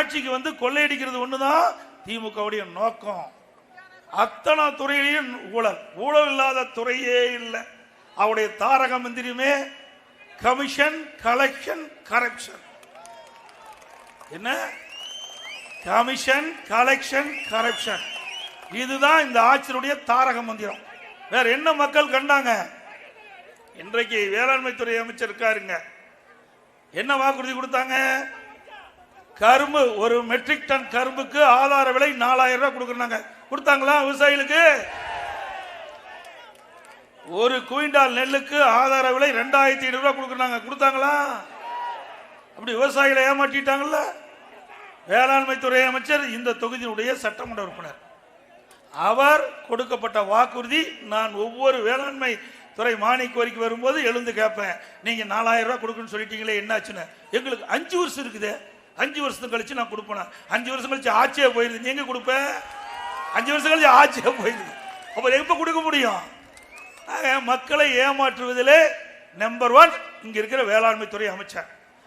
ஆட்சிக்கு வந்து கொள்ளையடிக்கிறது ஒண்ணுதான் திமுகவுடைய நோக்கம். அத்தனை துறையிலையும் ஊழல், ஊழல் இல்லாத துறையே இல்லை. அவருடைய தாரக மந்திரமே கமிஷன், கலெக்ஷன், கரப்ஷன். என்ன கமிஷன், கலெக்ஷன், கரப்ஷன், இதுதான் இந்த ஆட்சியுடைய தாரக மந்திரம். வேற என்ன மக்கள் கண்டாங்க? இன்றைக்கு வேளாண்மை துறை அமைச்சர் இருக்காருங்க, என்ன வாக்குறுதி கொடுத்தாங்க? கரும்பு, ஒரு மெட்ரிக் டன் கரும்புக்கு ஆதார விலை 4000 ரூபாய் கொடுக்கறாங்க. கொடுத்தாங்களா விவசாயிகளுக்கு? ஒரு குவிண்டால் நெல்லுக்கு ஆதார விலை 2500 ரூபாய் கொடுக்கறாங்க. கொடுத்தாங்களா? அப்படி விவசாயிகளை ஏமாற்றிட்டாங்கல்ல. வேளாண்மை துறை அமைச்சர் இந்த தொகுதியினுடைய சட்டமன்ற உறுப்பினர். அவர் கொடுக்கப்பட்ட வாக்குறுதி, நான் ஒவ்வொரு வேளாண்மை துறை மானிய கோரிக்கை வரும்போது எழுந்து கேட்பேன், நீங்க 4000 ரூபாய் கொடுக்குன்னு சொல்லிட்டீங்களே என்னாச்சுன்னு. எங்களுக்கு 5 வருஷம் இருக்குது, 5 வருஷத்துக்கு கழிச்சு நான் கொடுப்பேன். 5 வருஷம் கழிச்சு ஆட்சியே போயிருது, நீங்க கொடுப்பேன். 5 வருஷம் கழிச்சு ஆட்சியே போயிருது, அப்புறம் எப்ப கொடுக்க முடியும்? மக்களை ஏமாற்றுவதிலே நம்பர் 1 இங்க இருக்கிற வேளாண்மை துறை அமைச்சர்.